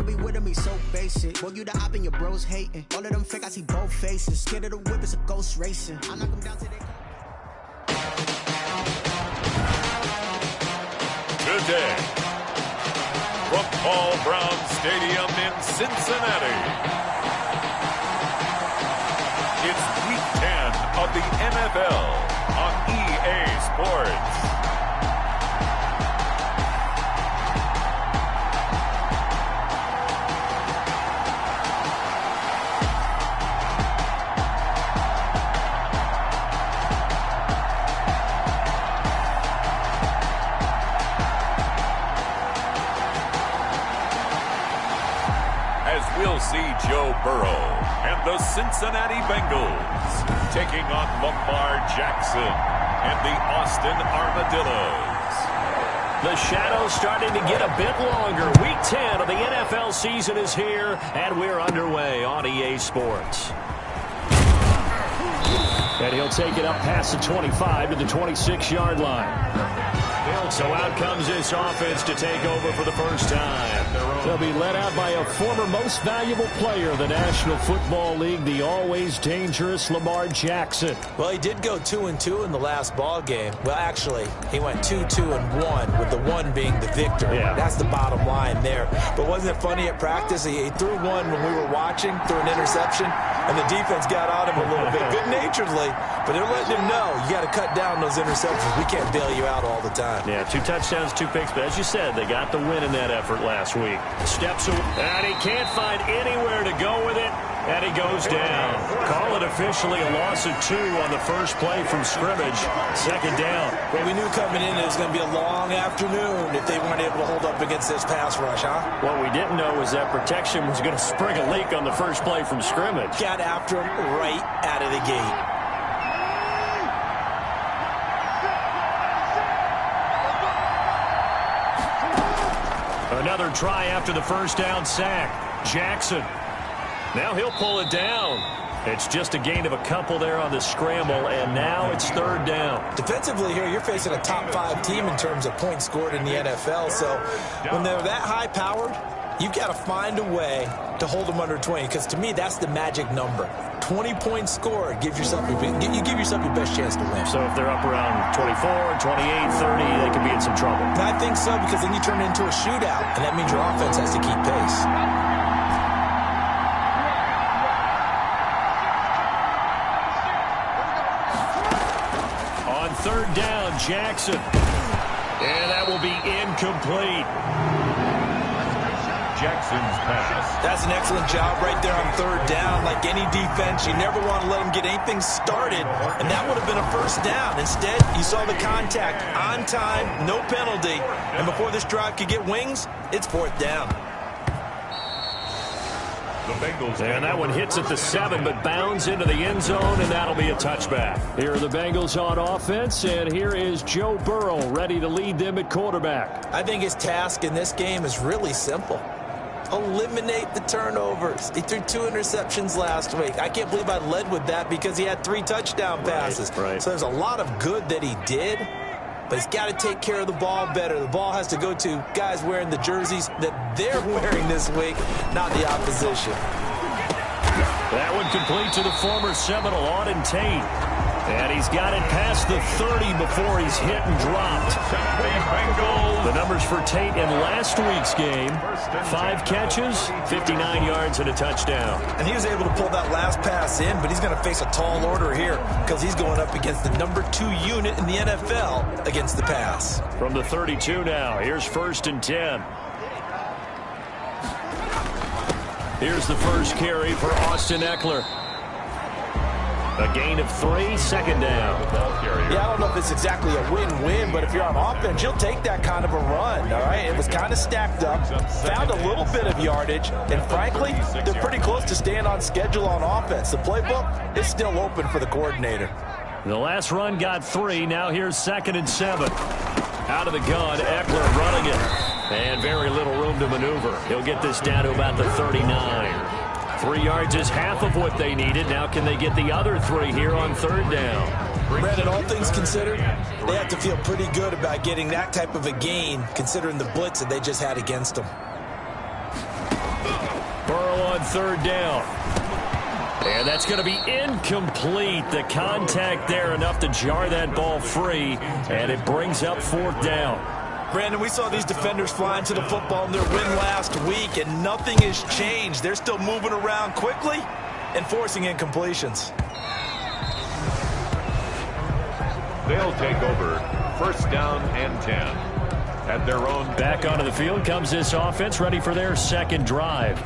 don't be with him, he's so basic. Boy, you the op and your bros hating. All of them fake, I see both faces. Scared of the whip, it's a ghost racing. I knock them down to their... Good day. From Paul Brown Stadium in Cincinnati. It's Week 10 of the NFL on EA Sports. We'll see Joe Burrow and the Cincinnati Bengals taking on Lamar Jackson and the Austin Armadillos. The shadow's starting to get a bit longer. Week 10 of the NFL season is here, and we're underway on EA Sports. And he'll take it up past the 25 to the 26-yard line. So out comes this offense to take over for the first time. They'll be led out by a former most valuable player of the National Football League, the always dangerous Lamar Jackson. Well, he did go 2-2 in the last ball game. Well, actually, he went 2-2-1, with the one being the victor. Yeah. That's the bottom line there. But wasn't it funny at practice? He threw one when we were watching, threw an interception, and the defense got on him a little bit, good-naturedly. But they're letting him know, you got to cut down those interceptions. We can't bail you out all the time. Yeah, 2 touchdowns, 2 picks. But as you said, they got the win in that effort last week. Steps away, and he can't find anywhere to go with it, and he goes down. Call it officially a loss of 2 on the first play from scrimmage. Second down. Well, we knew coming in it was going to be a long afternoon if they weren't able to hold up against this pass rush, huh? What we didn't know was that protection was going to spring a leak on the first play from scrimmage. Got after him right out of the gate. Another try after the first down sack. Jackson. Now he'll pull it down. It's just a gain of a couple there on the scramble, and now it's third down. Defensively here, you're facing a top-5 team in terms of points scored in the NFL, so when they're that high-powered, you've got to find a way to hold them under 20, because to me, that's the magic number. 20 points scored, you give yourself your best chance to win. So if they're up around 24, 28, 30, they could be in some trouble. And I think so, because then you turn it into a shootout, and that means your offense has to keep pace. On third down, Jackson. And that will be incomplete. Jackson's pass. That's an excellent job right there on third down. Like any defense, you never want to let them get anything started, and that would have been a first down. Instead, you saw the contact on time, no penalty, and before this drive could get wings, it's fourth down. The Bengals. And that one hits at the 7, but bounds into the end zone, and that'll be a touchback. Here are the Bengals on offense, and here is Joe Burrow ready to lead them at quarterback. I think his task in this game is really simple. Eliminate the turnovers. He threw 2 interceptions last week. I can't believe I led with that because he had 3 touchdown passes. Right. So there's a lot of good that he did, but he's got to take care of the ball better. The ball has to go to guys wearing the jerseys that they're wearing this week, not the opposition. That one complete to the former Seminole, Auden Tate. And he's got it past the 30 before he's hit and dropped. The numbers for Tate in last week's game: 5 catches, 59 yards, and a touchdown. And he was able to pull that last pass in, but he's going to face a tall order here because he's going up against the number 2 unit in the NFL against the pass. From the 32 now, here's 1st and 10. Here's the first carry for Austin Eckler. A gain of 3, second down. Yeah, I don't know if it's exactly a win-win, but if you're on offense, you'll take that kind of a run, all right? It was kind of stacked up, found a little bit of yardage, and frankly, they're pretty close to staying on schedule on offense. The playbook is still open for the coordinator. The last run got 3. Now here's 2nd and 7. Out of the gun, Eckler running it. And very little room to maneuver. He'll get this down to about the 39. 3 yards is half of what they needed. Now can they get the other 3 here on third down? Brandon, all things considered, they have to feel pretty good about getting that type of a gain, considering the blitz that they just had against them. on third down. And that's going to be incomplete. The contact there enough to jar that ball free, and it brings up fourth down. Brandon, we saw these defenders flying to the football in their win last week, and nothing has changed. They're still moving around quickly and forcing incompletions. They'll take over first down and 10 at their own. Back onto the field comes this offense, ready for their second drive.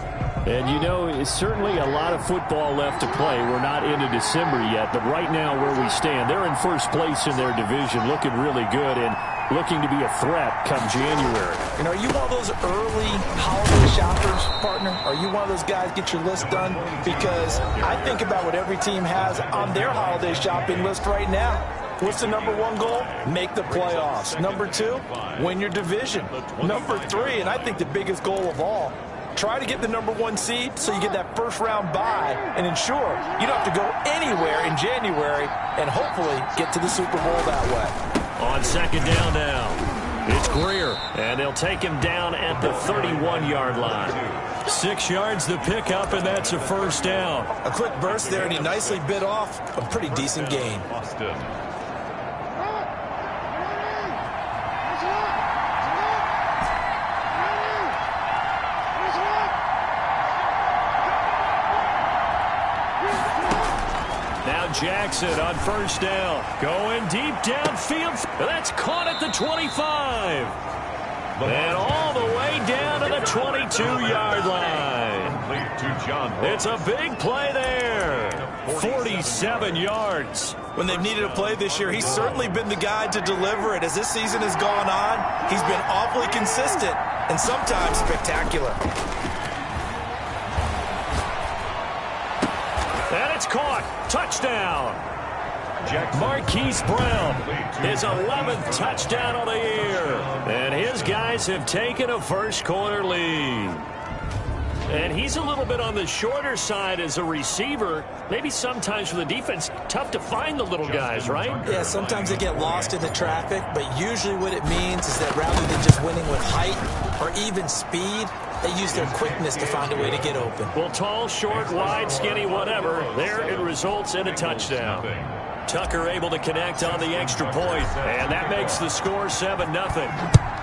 And, you know, it's certainly a lot of football left to play. We're not into December yet, but right now where we stand, they're in first place in their division, looking really good and looking to be a threat come January. And are you one of those early holiday shoppers, partner? Are you one of those guys get your list done? Because I think about what every team has on their holiday shopping list right now. What's the number one goal? Make the playoffs. Number two, win your division. Number three, and I think the biggest goal of all, try to get the number one seed so you get that first round bye and ensure you don't have to go anywhere in January and hopefully get to the Super Bowl that way. On second down now, it's Greer, and they'll take him down at the 31-yard line. 6 yards the pickup, and that's a first down. A quick burst there, and he nicely bit off a pretty decent gain. Jackson on first down. Going deep downfield. That's caught at the 25. And all the way down to the 22-yard line. It's a big play there. 47 yards. When they've needed a play this year, he's certainly been the guy to deliver it. As this season has gone on, he's been awfully consistent and sometimes spectacular. And it's caught. Touchdown. Marquise Brown, his 11th touchdown of the year. And his guys have taken a first-quarter lead. And he's a little bit on the shorter side as a receiver. Maybe sometimes for the defense, tough to find the little guys, right? Yeah, sometimes they get lost in the traffic, but usually what it means is that rather than just winning with height or even speed, they use their quickness to find a way to get open. Well, tall, short, wide, skinny, whatever, there it results in a touchdown. Tucker able to connect on the extra point, and that makes the score 7-0.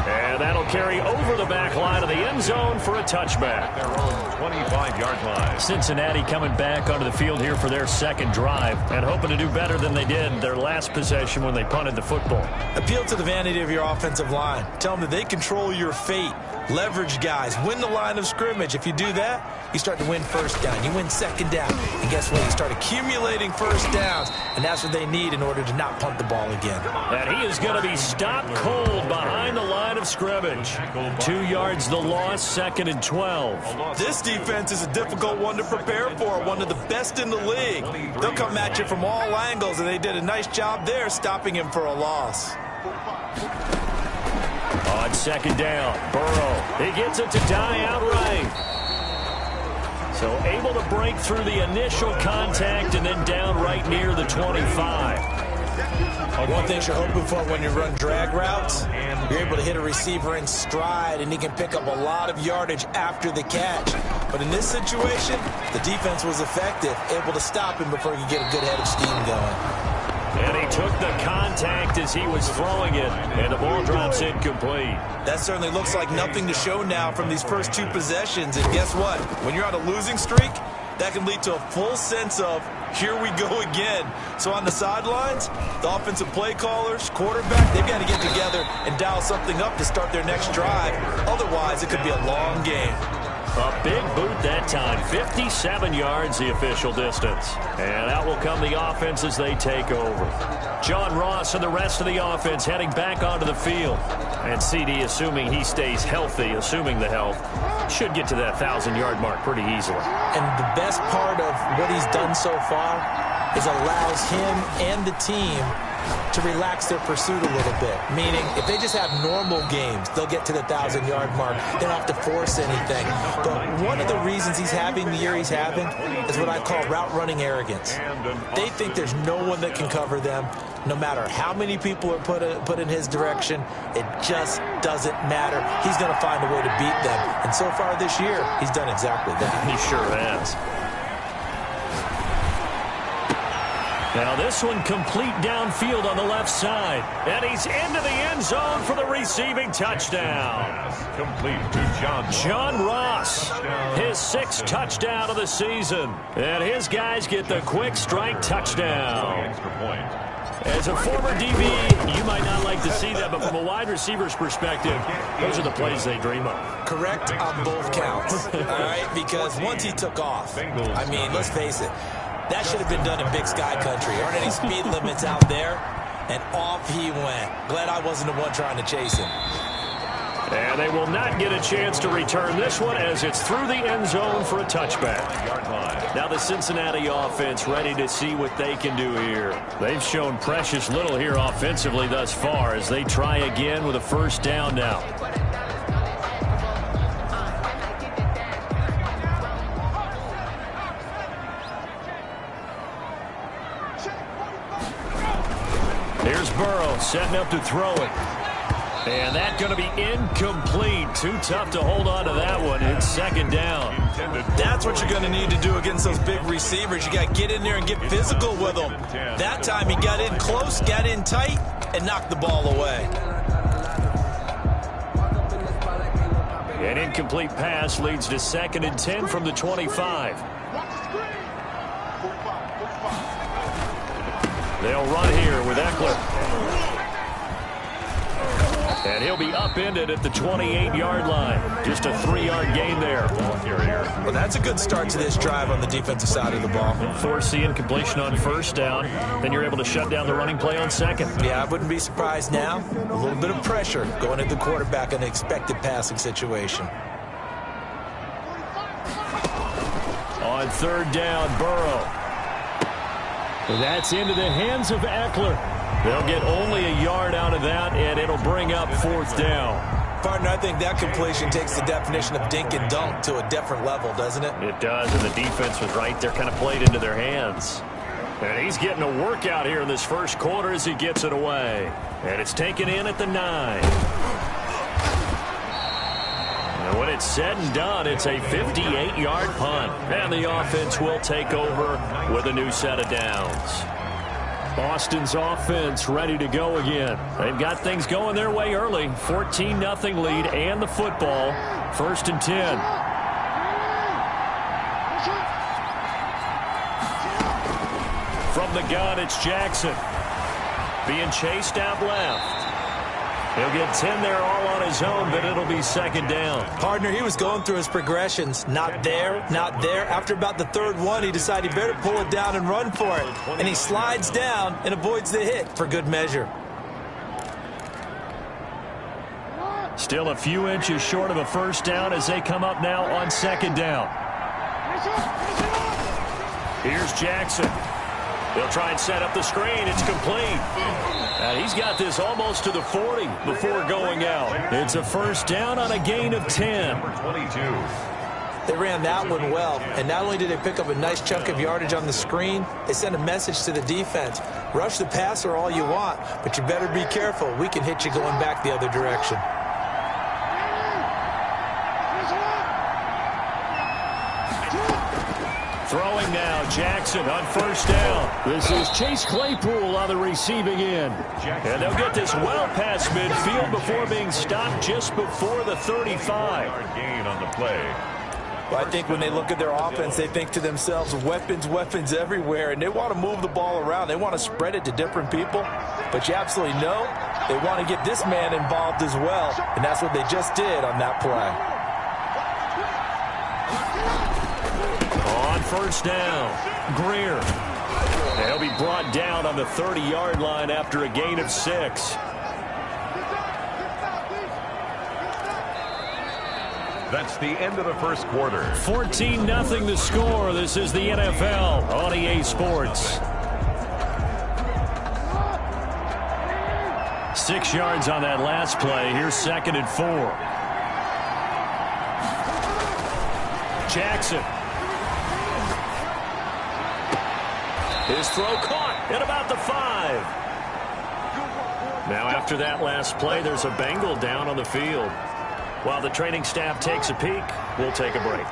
And that'll carry over the back line of the end zone for a touchback. Their own 25-yard line. Cincinnati coming back onto the field here for their second drive and hoping to do better than they did their last possession when they punted the football. Appeal to the vanity of your offensive line. Tell them that they control your fate. Leverage guys. Win the line of scrimmage. If you do that, you start to win first down. You win second down. And guess what? You start accumulating first downs. And that's what they need in order to not punt the ball again. And he is going to be stopped cold behind the line of scrimmage. 2 yards the loss, 2nd and 12. This defense is a difficult one to prepare for. One of the best in the league. They'll come at you from all angles, and they did a nice job there stopping him for a loss. On second down, Burrow. He gets it to die outright. So able to break through the initial contact and then down right near the 25. One thing you're hoping for when you run drag routes, you're able to hit a receiver in stride, and he can pick up a lot of yardage after the catch. But in this situation, the defense was effective, able to stop him before he could get a good head of steam going. And he took the contact as he was throwing it, and the ball drops incomplete. That certainly looks like nothing to show now from these first two possessions. And guess what? When you're on a losing streak, that can lead to a full sense of, here we go again. So on the sidelines, the offensive play callers, quarterback, they've got to get together and dial something up to start their next drive. Otherwise, it could be a long game. A big boot that time. 57 yards the official distance. And out will come the offense as they take over. John Ross and the rest of the offense heading back onto the field. And CD, assuming he stays healthy, assuming the health, should get to that 1,000-yard mark pretty easily. And the best part of what he's done so far is allows him and the team to relax their pursuit a little bit. Meaning, if they just have normal games, they'll get to the 1,000-yard mark. They don't have to force anything. But one of the reasons he's having the year he's having is what I call route-running arrogance. They think there's no one that can cover them. No matter how many people are put in his direction, it just doesn't matter. He's going to find a way to beat them. And so far this year, he's done exactly that. He sure has. Now this one complete downfield on the left side. And he's into the end zone for the receiving touchdown. Complete to John Ross, his 6th touchdown of the season. And his guys get the quick strike touchdown. Extra point. As a former DB, you might not like to see that, but from a wide receiver's perspective, those are the plays they dream of. Correct on both counts, all right? Because once he took off, I mean, let's face it, that should have been done in Big Sky Country. Aren't any speed limits out there? And off he went. Glad I wasn't the one trying to chase him. And they will not get a chance to return this one as it's through the end zone for a touchback. Now the Cincinnati offense ready to see what they can do here. They've shown precious little here offensively thus far as they try again with a first down now. Here's Burrow setting up to throw it. And that's going to be incomplete. Too tough to hold on to that one. It's second down. That's what you're going to need to do against those big receivers. You got to get in there and get physical with them. That time he got in close, got in tight, and knocked the ball away. An incomplete pass leads to 2nd and 10 from the 25. They'll run here with Eckler. And he'll be upended at the 28-yard line. Just a 3-yard gain there. Well, that's a good start to this drive on the defensive side of the ball. Force the incompletion on first down. Then you're able to shut down the running play on second. Yeah, I wouldn't be surprised now. A little bit of pressure going at the quarterback in an expected passing situation. On 3rd down, Burrow. And that's into the hands of Eckler. They'll get only a yard out of that, and it'll bring up 4th down. Partner, I think that completion takes the definition of dink and dunk to a different level, doesn't it? It does, and the defense was right there, kind of played into their hands. And he's getting a workout here in this first quarter as he gets it away. And it's taken in at the 9. And when it's said and done, it's a 58-yard punt. And the offense will take over with a new set of downs. Boston's offense ready to go again. They've got things going their way early. 14-0 lead and the football. 1st and 10. From the gun, it's Jackson. Being chased out left. He'll get 10 there all on his own, but it'll be 2nd down. Partner, he was going through his progressions. Not there, not there. After about the 3rd one, he decided he better pull it down and run for it. And he slides down and avoids the hit for good measure. Still a few inches short of a first down as they come up now on 2nd down. Here's Jackson. They'll try and set up the screen. It's complete. He's got this almost to the 40 before going out. It's a first down on a gain of 10. They ran that one well, and not only did they pick up a nice chunk of yardage on the screen, they sent a message to the defense. Rush the passer all you want, but you better be careful. We can hit you going back the other direction. Throwing now, Jackson on first down. This is Chase Claypool on the receiving end. And they'll get this well past midfield before being stopped just before the 35. Gain on the play. Well, I think when they look at their offense, they think to themselves, weapons, weapons everywhere, and they want to move the ball around. They want to spread it to different people, but you absolutely know they want to get this man involved as well, and that's what they just did on that play. On first down, Greer. They'll be brought down on the 30-yard line after a gain of 6. That's the end of the first quarter. 14-0 the score. This is the NFL on EA Sports. 6 yards on that last play. Here's 2nd and 4. Jackson. His throw caught at about the 5. Now after that last play, there's a Bengal down on the field. While the training staff takes a peek, we'll take a break.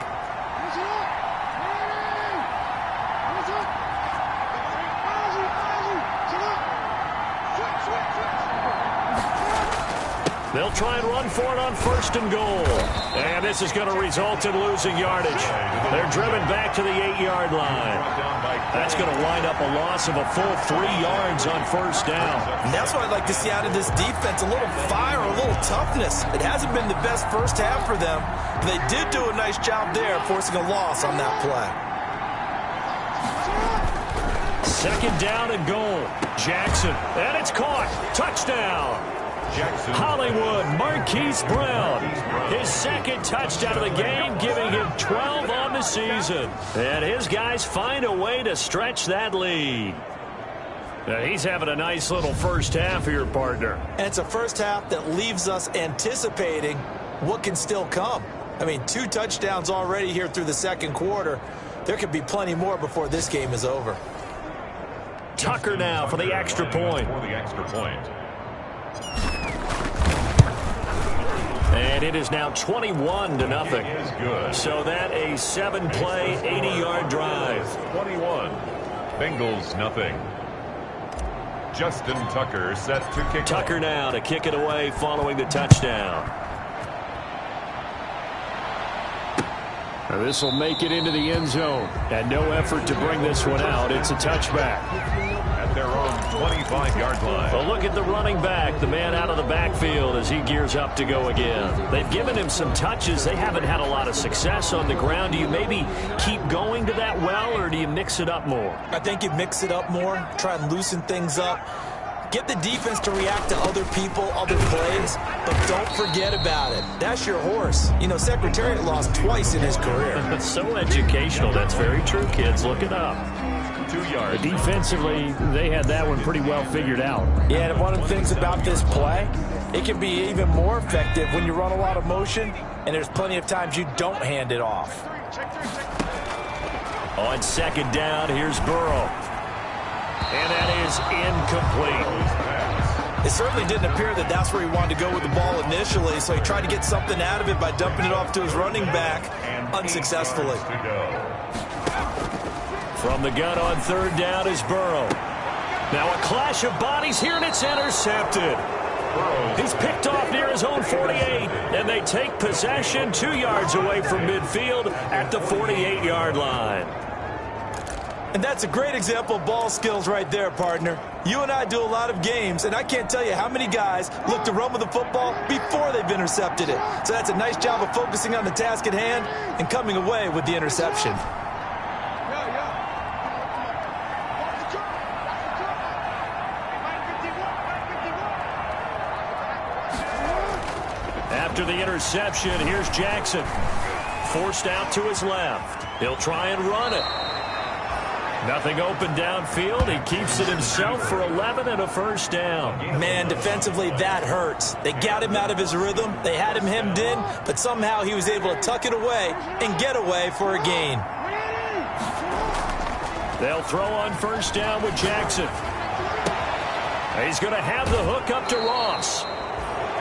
They'll try and run for it on 1st and goal. And this is going to result in losing yardage. They're driven back to the 8-yard line. That's going to wind up a loss of a full 3 yards on 1st down. And that's what I'd like to see out of this defense, a little fire, a little toughness. It hasn't been the best first half for them. But they did do a nice job there, forcing a loss on that play. 2nd down and goal. Jackson, and it's caught. Touchdown. Jackson. Hollywood, Marquise Brown. His 2nd touchdown of the game, giving him 12 on the season. And his guys find a way to stretch that lead. Now he's having a nice little first half here, partner. And it's a first half that leaves us anticipating what can still come. I mean, 2 touchdowns already here through the 2nd quarter. There could be plenty more before this game is over. Tucker now for the extra point. And it is now 21-0. So that a 7-play, 80-yard drive. 21. Bengals nothing. Justin Tucker set to kick. Tucker now to kick it away following the touchdown. This will make it into the end zone. And no effort to bring this one out. It's a touchback. At their own 25-yard line. Well, look at the running back, the man out of the backfield as he gears up to go again. They've given him some touches. They haven't had a lot of success on the ground. Do you maybe keep going to that well, or do you mix it up more? I think you mix it up more, try and loosen things up. Get the defense to react to other people, other plays, but don't forget about it. That's your horse. You know, Secretariat lost twice in his career. It's so educational. That's very true, kids. Look it up. 2 yards. Defensively, they had that one pretty well figured out. Yeah, and one of the things about this play, it can be even more effective when you run a lot of motion, and there's plenty of times you don't hand it off. On 2nd down, here's Burrow. And that is incomplete. It certainly didn't appear that that's where he wanted to go with the ball initially, so he tried to get something out of it by dumping it off to his running back unsuccessfully. From the gun on 3rd down is Burrow. Now a clash of bodies here, and it's intercepted. He's picked off near his own 48, and they take possession 2 yards away from midfield at the 48-yard line. And that's a great example of ball skills right there, partner. You and I do a lot of games, and I can't tell you how many guys look to run with the football before they've intercepted it. So that's a nice job of focusing on the task at hand and coming away with the interception. After the interception, here's Jackson. Forced out to his left. He'll try and run it. Nothing open downfield. He keeps it himself for 11 and a 1st down. Man, defensively, that hurts. They got him out of his rhythm. They had him hemmed in, but somehow he was able to tuck it away and get away for a gain. They'll throw on 1st down with Jackson. He's going to have the hook up to Ross.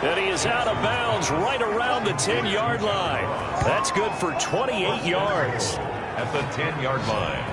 And he is out of bounds right around the 10-yard line. That's good for 28 yards. At the 10-yard line.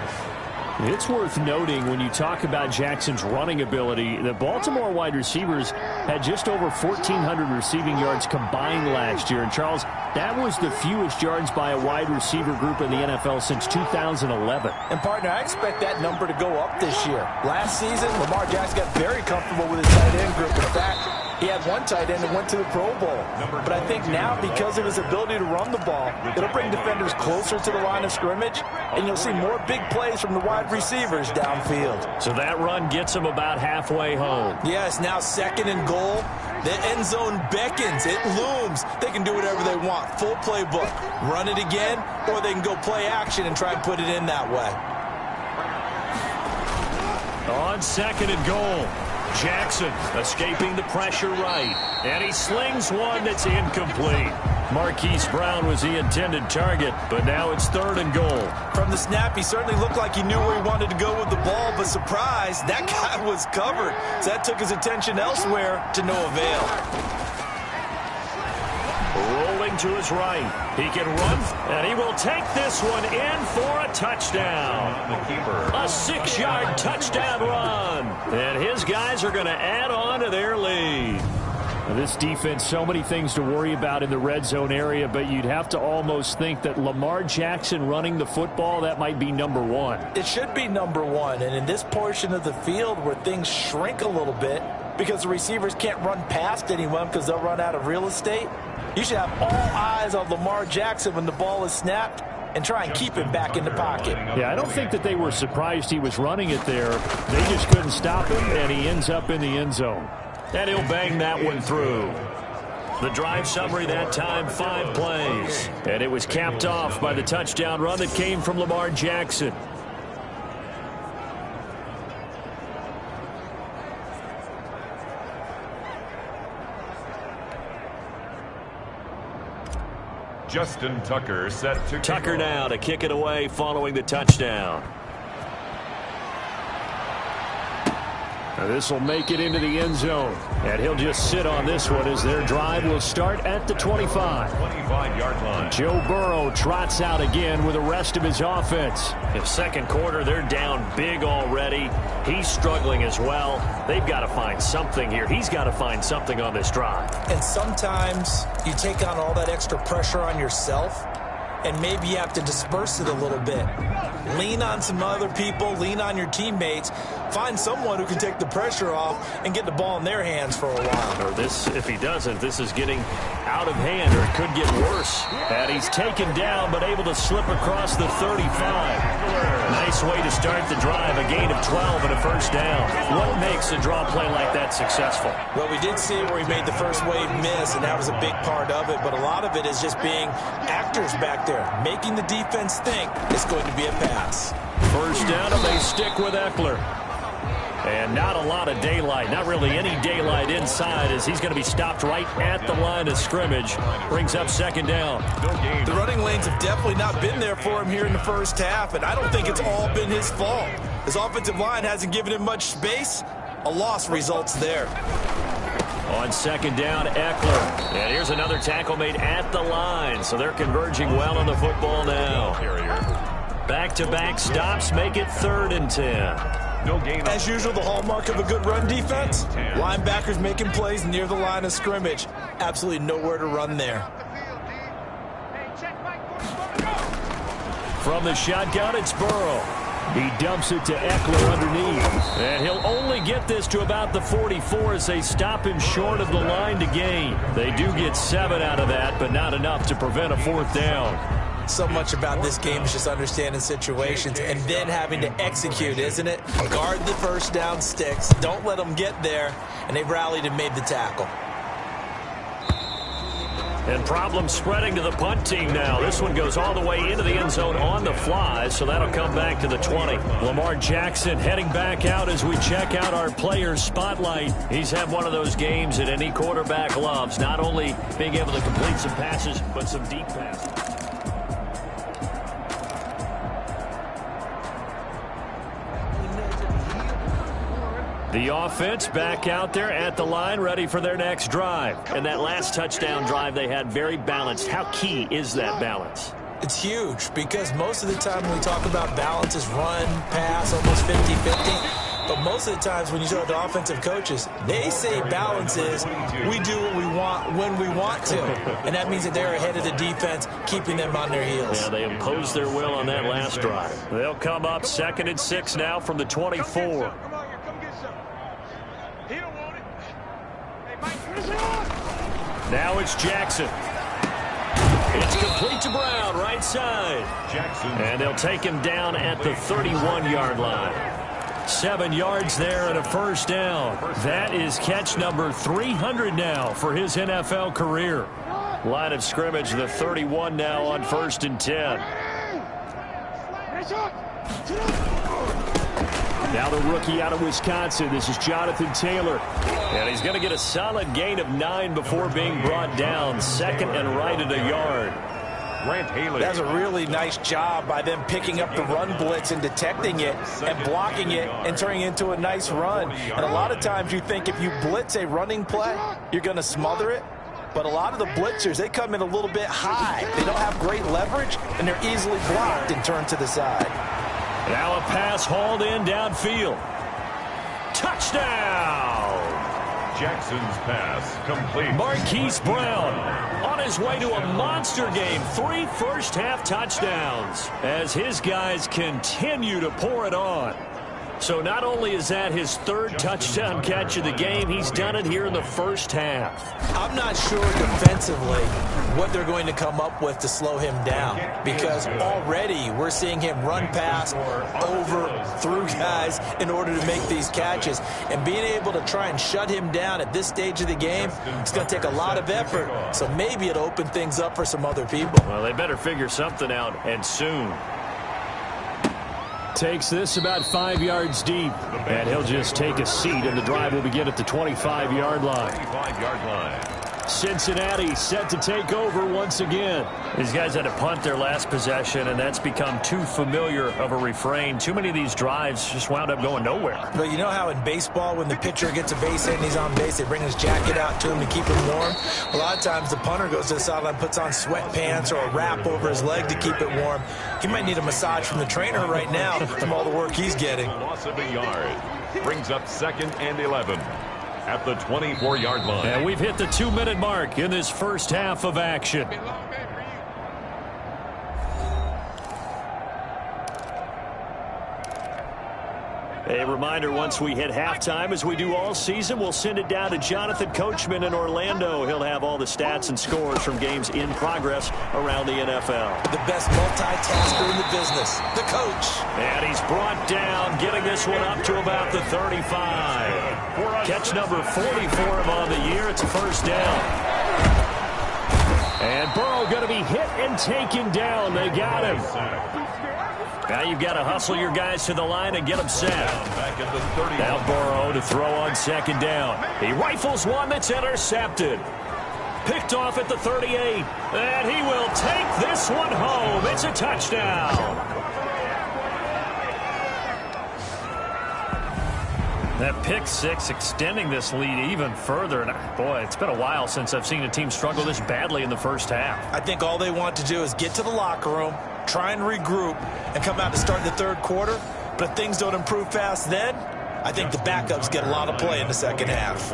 It's worth noting when you talk about Jackson's running ability, the Baltimore wide receivers had just over 1,400 receiving yards combined last year. And, Charles, that was the fewest yards by a wide receiver group in the NFL since 2011. And, partner, I expect that number to go up this year. Last season, Lamar Jackson got very comfortable with his tight end group. In fact, he had one tight end that went to the Pro Bowl. But I think now, because of his ability to run the ball, it'll bring defenders closer to the line of scrimmage, and you'll see more big plays from the wide receivers downfield. So that run gets him about halfway home. Yes, now 2nd and goal. The end zone beckons. It looms. They can do whatever they want. Full playbook. Run it again, or they can go play action and try and put it in that way. On 2nd and goal. Jackson escaping the pressure right. And he slings one that's incomplete. Marquise Brown was the intended target, but now it's 3rd and goal. From the snap, he certainly looked like he knew where he wanted to go with the ball, but surprise, that guy was covered. So that took his attention elsewhere to no avail. Rolling to his right. He can run, and he will take this one in for a touchdown. A 6-yard touchdown run. And his guys are going to add on to their lead. This defense, so many things to worry about in the red zone area, but you'd have to almost think that Lamar Jackson running the football, that might be number 1. It should be number 1, and in this portion of the field where things shrink a little bit because the receivers can't run past anyone because they'll run out of real estate, you should have all eyes on Lamar Jackson when the ball is snapped and try and keep him back in the pocket. Yeah, I don't think that they were surprised he was running it there. They just couldn't stop him, and he ends up in the end zone. And he'll bang that one through. The drive summary that time, 5 plays. And it was capped off by the touchdown run that came from Lamar Jackson. Justin Tucker set to Tucker now to kick it away following the touchdown. This will make it into the end zone. And he'll just sit on this one as their drive will start at the 25. 25-yard line. Joe Burrow trots out again with the rest of his offense. In second quarter, they're down big already. He's struggling as well. They've got to find something here. He's got to find something on this drive. And sometimes you take on all that extra pressure on yourself, and maybe you have to disperse it a little bit. Lean on some other people, lean on your teammates, find someone who can take the pressure off and get the ball in their hands for a while. Or this, if he doesn't, this is getting out of hand, or it could get worse. And he's taken down, but able to slip across the 35. Nice way to start the drive, a gain of 12 and a first down. What makes a draw play like that successful? Well, we did see where he made the first wave miss, and that was a big part of it, but a lot of it is just being actors back there, making the defense think it's going to be a pass. First down, and they stick with Eckler. And not a lot of daylight, not really any daylight inside, as he's going to be stopped right at the line of scrimmage. Brings up second down. The running lanes have definitely not been there for him here in the first half, and I don't think it's all been his fault. His offensive line hasn't given him much space. A loss results there. On second down, Eckler. And here's another tackle made at the line, so they're converging well on the football now. Back-to-back stops make it 3rd and 10. No gain. As usual, the hallmark of a good run defense, linebackers making plays near the line of scrimmage. Absolutely nowhere to run there. From the shotgun, it's Burrow. He dumps it to Eckler underneath. And he'll only get this to about the 44 as they stop him short of the line to gain. They do get 7 out of that, but not enough to prevent a 4th down. So much about this game is just understanding situations and then having to execute, isn't it? Guard the first down sticks. Don't let them get there. And they've rallied and made the tackle. And problems spreading to the punt team now. This one goes all the way into the end zone on the fly, so that'll come back to the 20. Lamar Jackson heading back out as we check out our players' spotlight. He's had one of those games that any quarterback loves, not only being able to complete some passes, but some deep passes. The offense back out there at the line, ready for their next drive. And that last touchdown drive they had very balanced. How key is that balance? It's huge because most of the time when we talk about balance is run, pass, almost 50-50. But most of the times when you talk to offensive coaches, they say balance is we do what we want when we want to. And that means that they're ahead of the defense, keeping them on their heels. Yeah, they imposed their will on that last drive. They'll come up 2nd and 6 now from the 24. Now it's Jackson. It's complete to Brown, right side. Jackson. And they'll take him down at the 31-yard line. 7 yards there and a first down. That is catch number 300 now for his NFL career. Line of scrimmage, the 31 now on 1st and 10. Now the rookie out of Wisconsin. This is Jonathan Taylor. And he's going to get a solid gain of 9 before being brought down. Second and right at a yard. That's a really nice job by them picking up the run blitz and detecting it and blocking it and turning it into a nice run. And a lot of times you think if you blitz a running play, you're going to smother it. But a lot of the blitzers, they come in a little bit high. They don't have great leverage, and they're easily blocked and turned to the side. Now a pass hauled in downfield. Touchdown! Jackson's pass complete. Marquise Brown on his way to a monster game. 3 first-half touchdowns as his guys continue to pour it on. So not only is that his 3rd touchdown catch of the game, he's done it here in the first half. I'm not sure defensively what they're going to come up with to slow him down, because already we're seeing him run past, over, through guys in order to make these catches. And being able to try and shut him down at this stage of the game, it's going to take a lot of effort. So maybe it'll open things up for some other people. Well, they better figure something out, and soon. Takes this about 5 yards deep, and he'll just take a seat, and the drive will begin at the 25-yard line. 25-yard line. Cincinnati set to take over once again. These guys had to punt their last possession, and that's become too familiar of a refrain. Too many of these drives just wound up going nowhere. But you know how in baseball, when the pitcher gets a base hit and he's on base, they bring his jacket out to him to keep him warm? A lot of times the punter goes to the sideline, puts on sweatpants or a wrap over his leg to keep it warm. He might need a massage from the trainer right now from all the work he's getting. Loss of a yard. Brings up 2nd and 11. At the 24-yard line. And we've hit the 2-minute mark in this first half of action. A reminder, once we hit halftime, as we do all season, we'll send it down to Jonathan Coachman in Orlando. He'll have all the stats and scores from games in progress around the NFL. The best multitasker in the business, the coach. And he's brought down, getting this one up to about the 35. Catch number 40 for him on the year. It's a first down. And Burrow going to be hit and taken down. They got him. Now you've got to hustle your guys to the line and get them set. Now Burrow to throw on 2nd down. He rifles one that's intercepted. Picked off at the 38. And he will take this one home. It's a touchdown. That pick 6 extending this lead even further. And boy, it's been a while since I've seen a team struggle this badly in the first half. I think all they want to do is get to the locker room, try and regroup, and come out to start the 3rd quarter. But if things don't improve fast then, I think the backups get a lot of play in the second half.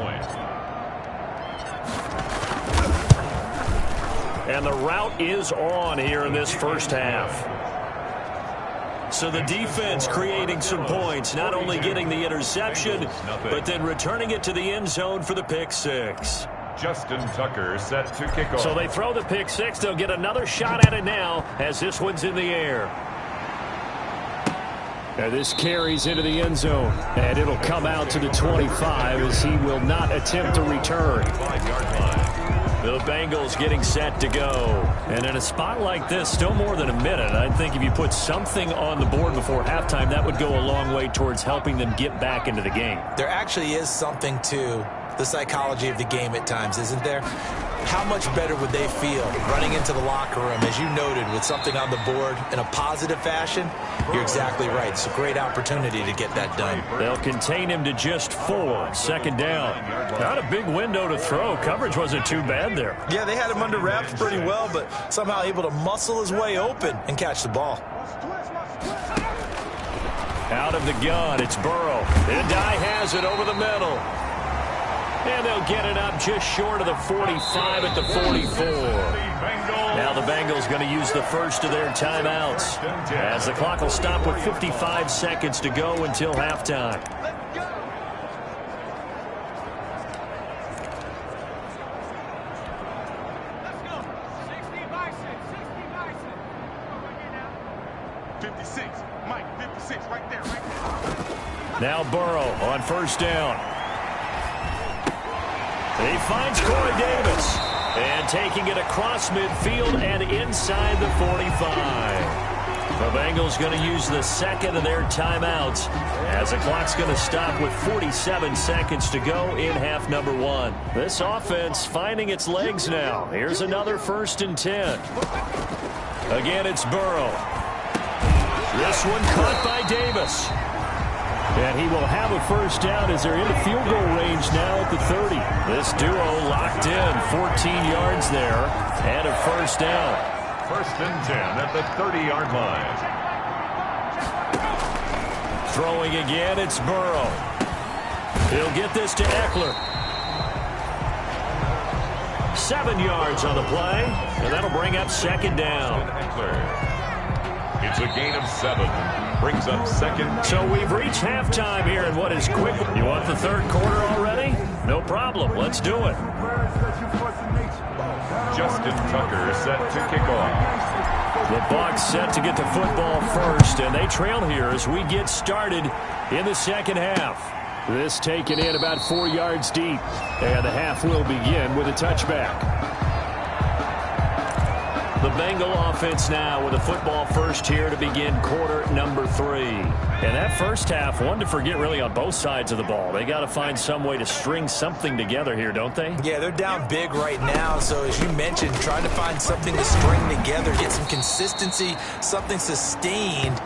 And the route is on here in this first half. So the defense creating some points, not only getting the interception, but then returning it to the end zone for the pick 6. Justin Tucker set to kick off. So they throw the pick 6. They'll get another shot at it now as this one's in the air. Now this carries into the end zone, and it'll come out to the 25 as he will not attempt to return. 5-yard line. The Bengals getting set to go. And in a spot like this, still more than a minute, I think if you put something on the board before halftime, that would go a long way towards helping them get back into the game. There actually is something to the psychology of the game at times, isn't there? How much better would they feel running into the locker room, as you noted, with something on the board in a positive fashion? You're exactly right. It's a great opportunity to get that done. They'll contain him to just 4. 2nd down. Not a big window to throw. Coverage wasn't too bad there. Yeah, they had him under wraps pretty well, but somehow able to muscle his way open and catch the ball. Out of the gun, it's Burrow. And Dye has it over the middle. And they'll get it up just short of the 45 at the 44. Now the Bengals going to use the first of their timeouts, as the clock will stop with 55 seconds to go until halftime. Now Burrow on 1st down. He finds Corey Davis. And taking it across midfield and inside the 45. The Bengals going to use the second of their timeouts as the clock's going to stop with 47 seconds to go in half number 1. This offense finding its legs now. Here's another 1st and 10. Again, it's Burrow. This one caught by Davis. And he will have a first down as they're in the field goal range now at the 30. This duo locked in, 14 yards there, and a first down. 1st and 10 at the 30-yard line. Throwing again, it's Burrow. He'll get this to Eckler. 7 yards on the play, and that'll bring up 2nd down. It's a gain of 7. Brings up 2nd. So we've reached halftime here in what is quick. You want the 3rd quarter already? No problem. Let's do it. Justin Tucker set to kick off. The Bucs set to get the football first, and they trail here as we get started in the 2nd half. This taken in about 4 yards deep, and the half will begin with a touchback. The Bengal offense now with a football first here to begin quarter number 3. And that first half, one to forget really on both sides of the ball. They got to find some way to string something together here, don't they? Yeah, they're down big right now. So as you mentioned, trying to find something to string together, get some consistency, something sustained,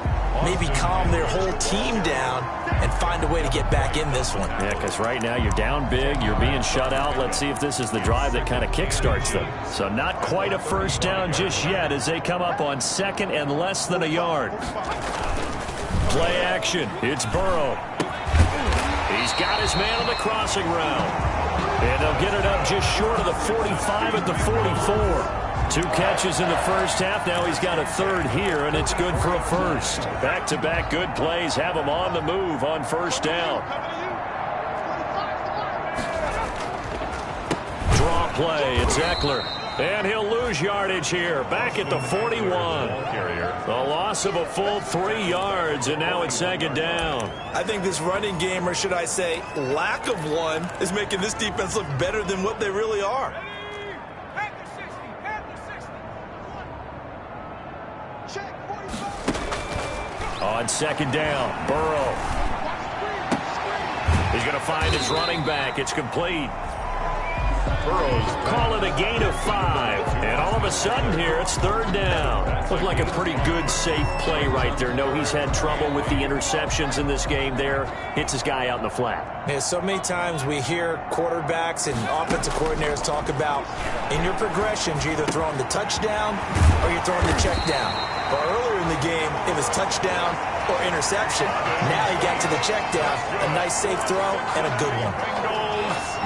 maybe calm their whole team down and find a way to get back in this one. Yeah, because right now you're down big, you're being shut out. Let's see if this is the drive that kind of kickstarts them. So not quite a first down just yet as they come up on 2nd and less than a yard. Play action. It's Burrow. He's got his man on the crossing route. And they'll get it up just short of the 45 at the 44. 2 catches in the first half. Now he's got a 3rd here, and it's good for a first. Back-to-back good plays have him on the move on first down. Draw play. It's Eckler. And he'll lose yardage here. Back at the 41. The loss of a full 3 yards, and now it's 2nd down. I think this running game, or should I say lack of one, is making this defense look better than what they really are. On 2nd down, Burrow. He's going to find his running back. It's complete. Call it a gain of 5. And all of a sudden here, it's 3rd down. Looked like a pretty good, safe play right there. No, he's had trouble with the interceptions in this game there. Hits his guy out in the flat. Yeah, so many times we hear quarterbacks and offensive coordinators talk about in your progressions, you're either throwing the touchdown or you're throwing the check down. But earlier in the game, it was touchdown or interception. Now he got to the check down. A nice, safe throw and a good one.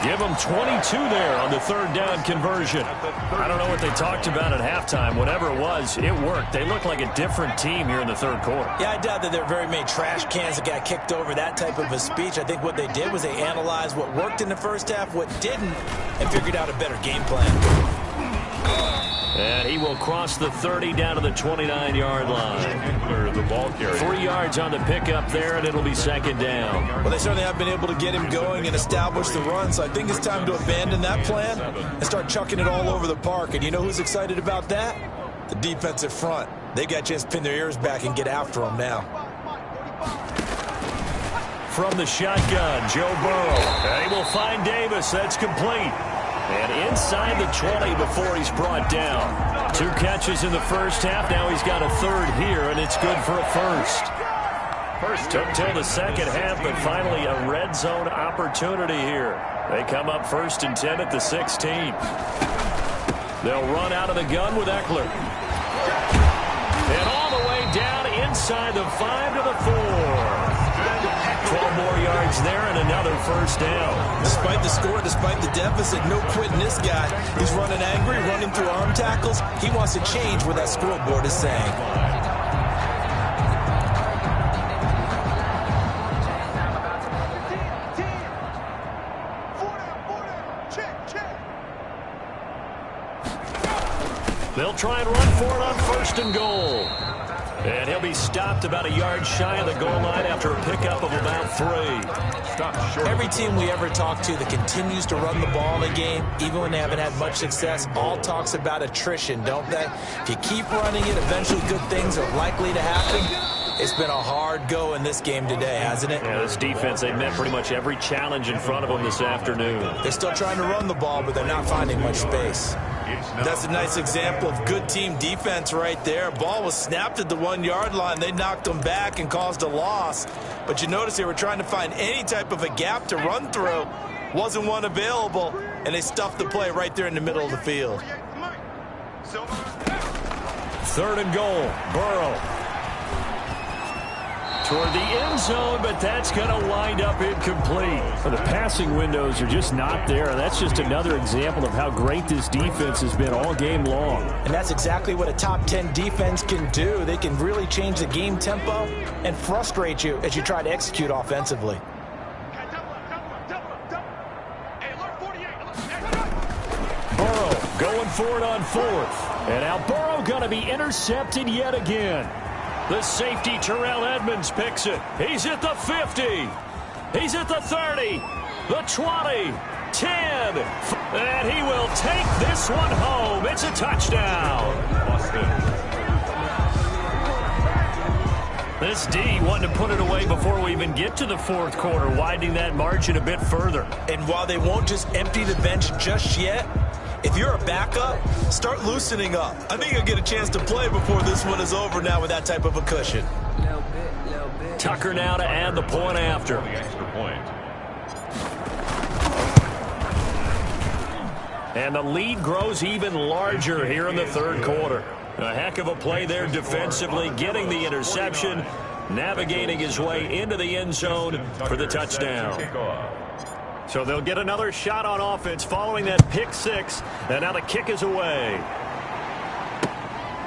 Give them 22 there on the 3rd down conversion. I don't know what they talked about at halftime. Whatever it was, it worked. They look like a different team here in the 3rd quarter. Yeah, I doubt that there are very many trash cans that got kicked over, that type of a speech. I think what they did was they analyzed what worked in the first half, what didn't, and figured out a better game plan. And he will cross the 30 down to the 29-yard line. The ball carrier. 3 yards on the pickup there, and it'll be 2nd down. Well, they certainly have been able to get him going and establish the run, so I think it's time to abandon that plan and start chucking it all over the park. And you know who's excited about that? The defensive front. They got a chance to pin their ears back and get after him now. From the shotgun, Joe Burrow. And he will find Davis. That's complete. And inside the 20 before he's brought down. 2 catches in the first half. Now he's got a 3rd here, and it's good for a first. Took till the 2nd half, but finally a red zone opportunity here. They come up 1st and 10 at the 16. They'll run out of the gun with Eckler. And all the way down inside the 5 to the 4. 12 more yards there and another first down. Despite the score, despite the deficit, no quitting this guy. He's running angry, running through arm tackles. He wants to change what that scoreboard is saying. They'll try and run for it on 1st and goal. And he'll be stopped about a yard shy of the goal line after a pickup of about 3. Every team we ever talk to that continues to run the ball in a game, even when they haven't had much success, all talks about attrition, don't they? If you keep running it, eventually good things are likely to happen. It's been a hard go in this game today, hasn't it? Yeah, this defense, they've met pretty much every challenge in front of them this afternoon. They're still trying to run the ball, but they're not finding much space. That's a nice example of good team defense right there. Ball was snapped at the 1-yard line. They knocked them back and caused a loss. But you notice they were trying to find any type of a gap to run through. Wasn't one available, and they stuffed the play right there in the middle of the field. 3rd and goal. Burrow. Toward the end zone, but that's going to wind up incomplete. The passing windows are just not there. That's just another example of how great this defense has been all game long. And that's exactly what a top 10 defense can do. They can really change the game tempo and frustrate you as you try to execute offensively. Burrow going for it on 4th. And now Burrow going to be intercepted yet again. The safety, Terrell Edmonds, picks it. He's at the 50. He's at the 30. The 20. 10. And he will take this one home. It's a touchdown. This D wanting to put it away before we even get to the 4th quarter, widening that margin a bit further. And while they won't just empty the bench just yet, if you're a backup, start loosening up. I think you'll get a chance to play before this one is over now with that type of a cushion. Tucker now to add the point after. And the lead grows even larger here in the 3rd quarter. A heck of a play there defensively, getting the interception, navigating his way into the end zone for the touchdown. So they'll get another shot on offense following that pick 6, and now the kick is away.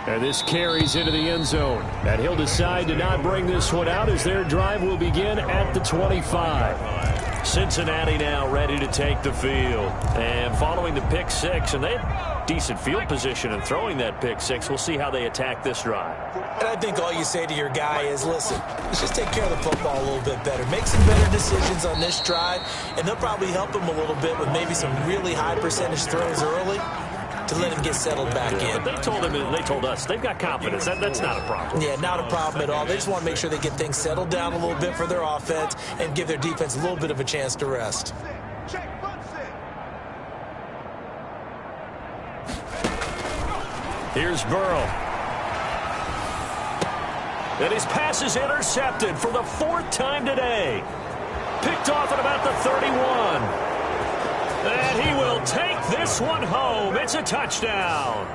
And this carries into the end zone. And he'll decide to not bring this one out as their drive will begin at the 25. Cincinnati now ready to take the field. And following the pick 6, and they have decent field position in throwing that pick 6. We'll see how they attack this drive. And I think all you say to your guy is, listen, let's just take care of the football a little bit better. Make some better decisions on this drive, and they'll probably help him a little bit with maybe some really high percentage throws early to let him get settled back in. But they told us they've got confidence. That's not a problem. Yeah, not a problem at all. They just want to make sure they get things settled down a little bit for their offense and give their defense a little bit of a chance to rest. Here's Burrow. And his pass is intercepted for the 4th time today. Picked off at about the 31. And he will take this one home. It's a touchdown.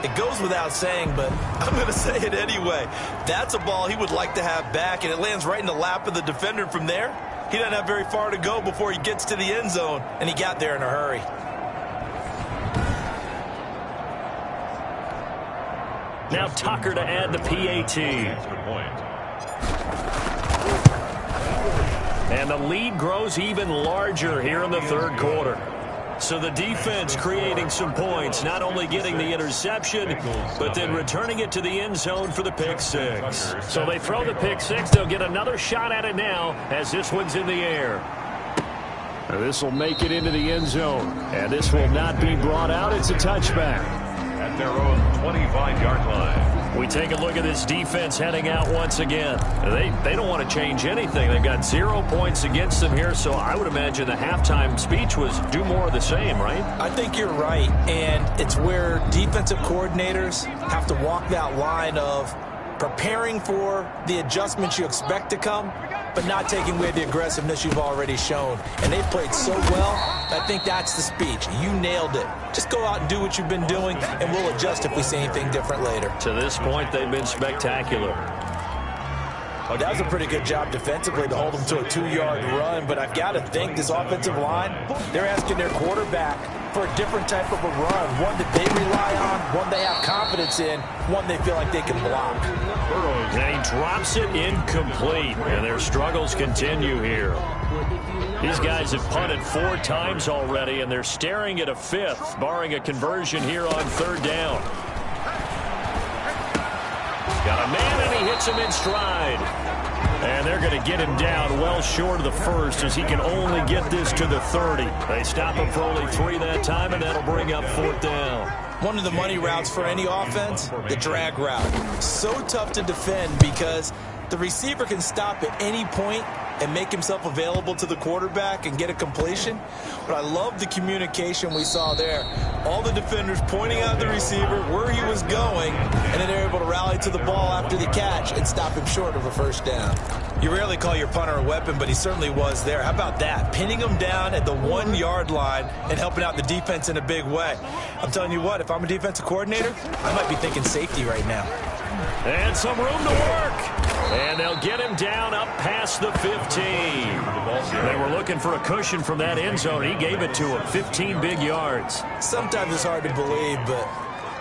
It goes without saying, but I'm going to say it anyway. That's a ball he would like to have back, and it lands right in the lap of the defender from there. He doesn't have very far to go before he gets to the end zone, and he got there in a hurry. Now Tucker to add the PAT. And the lead grows even larger here in the 3rd quarter. So the defense creating some points, not only getting the interception, but then returning it to the end zone for the pick 6. So they throw the pick 6. They'll get another shot at it now as this one's in the air. This will make it into the end zone. And this will not be brought out. It's a touchback. At their own 25-yard line. We take a look at this defense heading out once again. They don't want to change anything. They've got 0 points against them here, so I would imagine the halftime speech was do more of the same, right? I think you're right, and it's where defensive coordinators have to walk that line of preparing for the adjustments you expect to come, but not taking away the aggressiveness you've already shown. And they've played so well, I think that's the speech. You nailed it. Just go out and do what you've been doing, and we'll adjust if we see anything different later. To this point, they've been spectacular. That was a pretty good job defensively to hold them to a 2-yard run, but I've got to think this offensive line, they're asking their quarterback for a different type of a run, one that they rely on, one they have confidence in, one they feel like they can block. And he drops it incomplete, and their struggles continue here. These guys have punted 4 times already, and they're staring at a 5th, barring a conversion here on 3rd down. Got a man, and he hits him in stride. And they're going to get him down well short of the first, as he can only get this to the 30. They stop him for only 3 that time, and that'll bring up 4th down. One of the money routes for any offense, the drag route. So tough to defend because the receiver can stop at any point and make himself available to the quarterback and get a completion. But I love the communication we saw there. All the defenders pointing out the receiver where he was going, and then they're able to rally to the ball after the catch and stop him short of a 1st down. You rarely call your punter a weapon, but he certainly was there. How about that? Pinning him down at the 1-yard line and helping out the defense in a big way. I'm telling you what, if I'm a defensive coordinator, I might be thinking safety right now. And some room to work. And they'll get him down up past the 15. They were looking for a cushion from that end zone. He gave it to him. 15 big yards. Sometimes it's hard to believe, but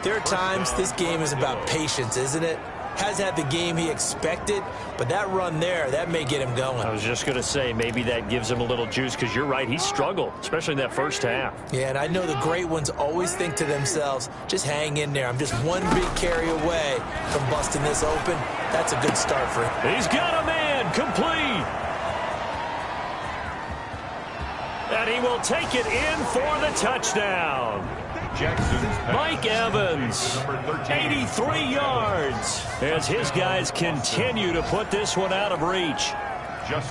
there are times this game is about patience, isn't it? Has had the game he expected, but that run there, that may get him going. I was just going to say, maybe that gives him a little juice, because you're right, he struggled, especially in that first half. Yeah, and I know the great ones always think to themselves, just hang in there. I'm just one big carry away from busting this open. That's a good start for him. He's got a man, complete. And he will take it in for the touchdown. Mike Evans, 83 yards, as his guys continue to put this one out of reach.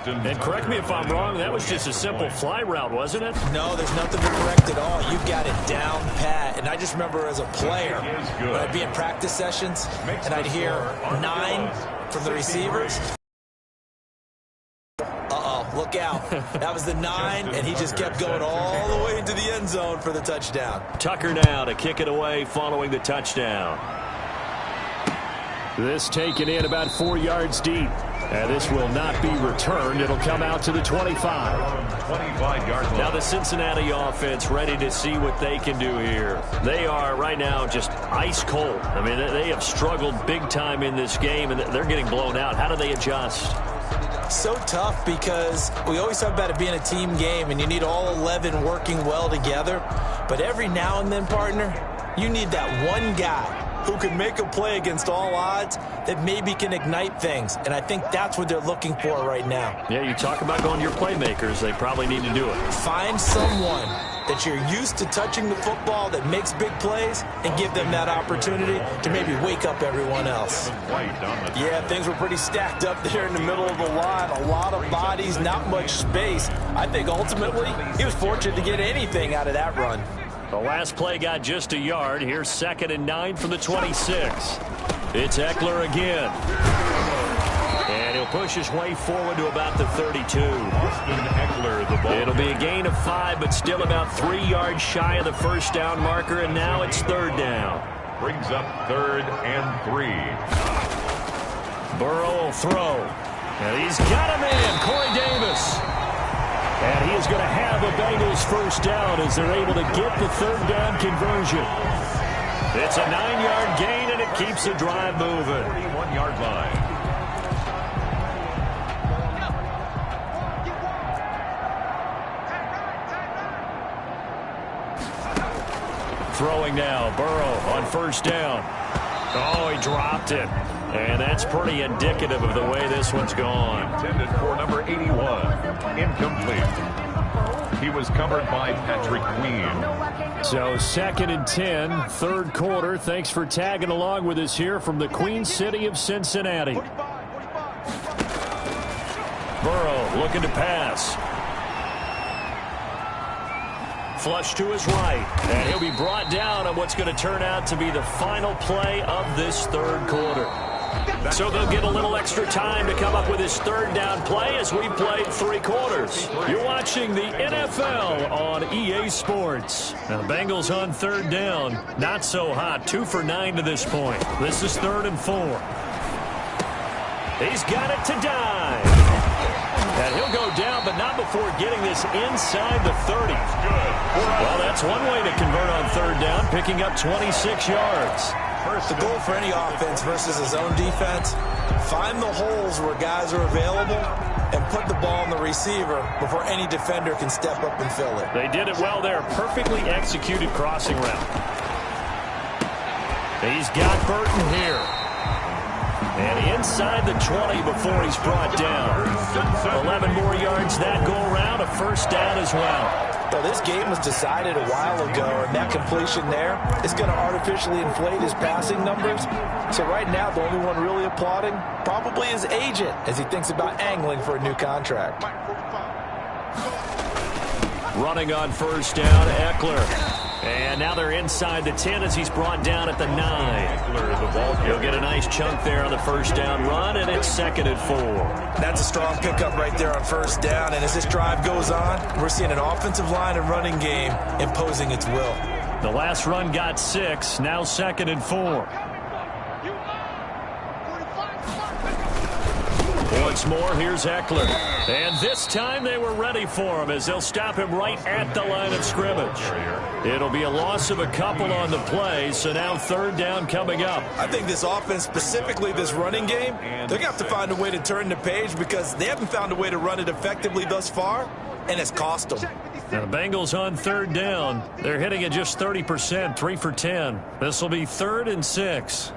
And correct me if I'm wrong, that was just a simple fly route, wasn't it? No, there's nothing to correct at all. You've got it down pat. And I just remember as a player, when I'd be in practice sessions, and I'd hear 9 from the receivers. Look out. That was the 9, and he just kept going all the way into the end zone for the touchdown. Tucker now to kick it away following the touchdown. This taken in about 4 yards deep. And this will not be returned. It'll come out to the 25. 25 yards. Now the Cincinnati offense ready to see what they can do here. They are right now just ice cold. I mean, they have struggled big time in this game, and they're getting blown out. How do they adjust? So tough, because we always talk about it being a team game, and you need all 11 working well together. But every now and then, partner, you need that one guy who can make a play against all odds that maybe can ignite things. And I think that's what they're looking for right now. Yeah, you talk about going to your playmakers. They probably need to do it. Find someone that you're used to touching the football that makes big plays and give them that opportunity to maybe wake up everyone else. Yeah, things were pretty stacked up there in the middle of the line. A lot of bodies, not much space. I think ultimately he was fortunate to get anything out of that run. The last play got just a yard. Here's 2nd and 9 from the 26. It's Eckler again. And he'll push his way forward to about the 32. Eckler, the ball. It'll be a gain of 5, but still about 3 yards shy of the 1st down marker, and now it's 3rd down. Brings up 3rd and 3. Burrow will throw. And he's got a man, Corey Davis. And he is going to have a Bengals 1st down as they're able to get the 3rd down conversion. It's a 9-yard gain, and it keeps the drive moving. 41-yard line. Throwing now, Burrow on 1st down. Oh, he dropped it. And that's pretty indicative of the way this one's gone. Intended for number 81. Incomplete. He was covered by Patrick Queen. So 2nd and 10, 3rd quarter. Thanks for tagging along with us here from the Queen City of Cincinnati. Burrow looking to pass. Flush to his right. And he'll be brought down on what's going to turn out to be the final play of this 3rd quarter. So they'll get a little extra time to come up with his 3rd down play as we played 3 quarters. You're watching the NFL on EA Sports. Now, the Bengals on 3rd down. Not so hot. 2 for 9 to this point. This is 3rd and 4. He's got it to dive. And he'll go down, but not before getting this inside the 30. Good. Well, that's one way to convert on 3rd down, picking up 26 yards. The goal for any offense versus his own defense, find the holes where guys are available and put the ball on the receiver before any defender can step up and fill it. They did it well there. Perfectly executed crossing route. He's got Burton here. And inside the 20 before he's brought down. 11 more yards that go around, a first down as well. Well, this game was decided a while ago, and that completion there is going to artificially inflate his passing numbers. So right now, the only one really applauding probably his agent as he thinks about angling for a new contract. Running on first down, Eckler. And now they're inside the 10 as he's brought down at the 9. He'll get a nice chunk there on the first down run, and it's 2nd and 4. That's a strong pickup right there on first down. And as this drive goes on, we're seeing an offensive line and running game imposing its will. The last run got 6, now 2nd and 4. Once more, here's Eckler. And this time they were ready for him as they'll stop him right at the line of scrimmage. It'll be a loss of a couple on the play, so now 3rd down coming up. I think this offense, specifically this running game, they're going to have to find a way to turn the page because they haven't found a way to run it effectively thus far, and it's cost them. Now the Bengals on 3rd down. They're hitting at just 30%, 3 for 10. This will be 3rd and 6.